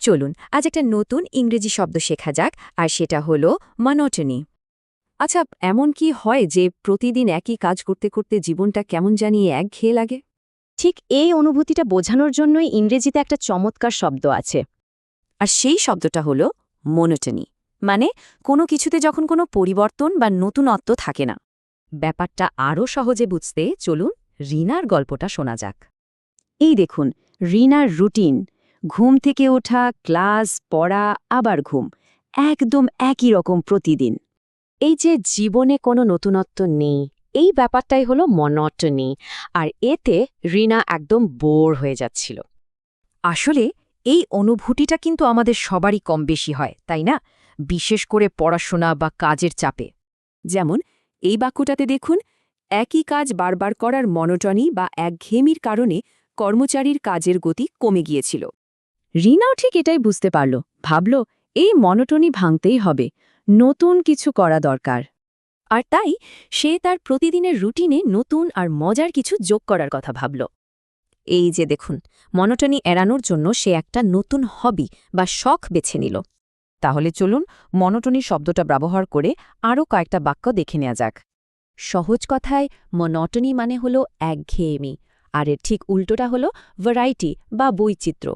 চলুন আজ একটা নতুন ইংরেজি শব্দ শেখা যাক, আর সেটা হলো মনোটনি। আচ্ছা, এমন কি হয় যে প্রতিদিন একই কাজ করতে করতে জীবনটা কেমন জানি একঘেয়ে লাগে? ঠিক এই অনুভূতিটা বোঝানোর জন্যই ইংরেজিতে একটা চমৎকার শব্দ আছে। আর সেই শব্দটা হলো মনোটনি, মানে কোনো কিছুতে যখন কোনো পরিবর্তন বা নতুনত্ব থাকে না। ব্যাপারটা আরও সহজে বুঝতে চলুন রিনার গল্পটা শোনা যাক। এই দেখুন, রিনার রুটিন, ঘুম থেকে ওঠা, ক্লাস, পড়া, আবার ঘুম, একদম একই রকম প্রতিদিন। এই যে জীবনে কোনো নতুনত্ব নেই, এই ব্যাপারটাই হলো মনোটনি। আর এতে রিনা একদম বোর হয়ে যাচ্ছিল। আসলে এই অনুভূতিটা কিন্তু আমাদের সবারই কম বেশি হয়, তাই না? বিশেষ করে পড়াশোনা বা কাজের চাপে। যেমন এই বাক্যটাতে দেখুন, একই কাজ বারবার করার মনোটনি বা একঘেয়েমির কারণে কর্মচারীর কাজের গতি কমে গিয়েছিল। রিনাও ঠিক এটাই বুঝতে পারল, ভাবল এই মনোটনি ভাঙতেই হবে, নতুন কিছু করা দরকার। আর তাই সে তার প্রতিদিনের রুটিনে নতুন আর মজার কিছু যোগ করার কথা ভাবল। এই যে দেখুন, মনোটনি এড়ানোর জন্য সে একটা নতুন হবি বা শখ বেছে নিল। তাহলে চলুন মনোটনি শব্দটা ব্যবহার করে আরও কয়েকটা বাক্য দেখে নেওয়া যাক। সহজ কথায় মনোটনি মানে হলো একঘেয়েমি, আর এর ঠিক উল্টোটা হলো ভ্যারাইটি বা বৈচিত্র্য।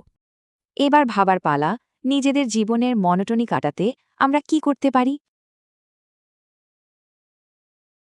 এবার ভাবার পালা, নিজেদের জীবনের মনোটনি কাটাতে আমরা কি করতে পারি?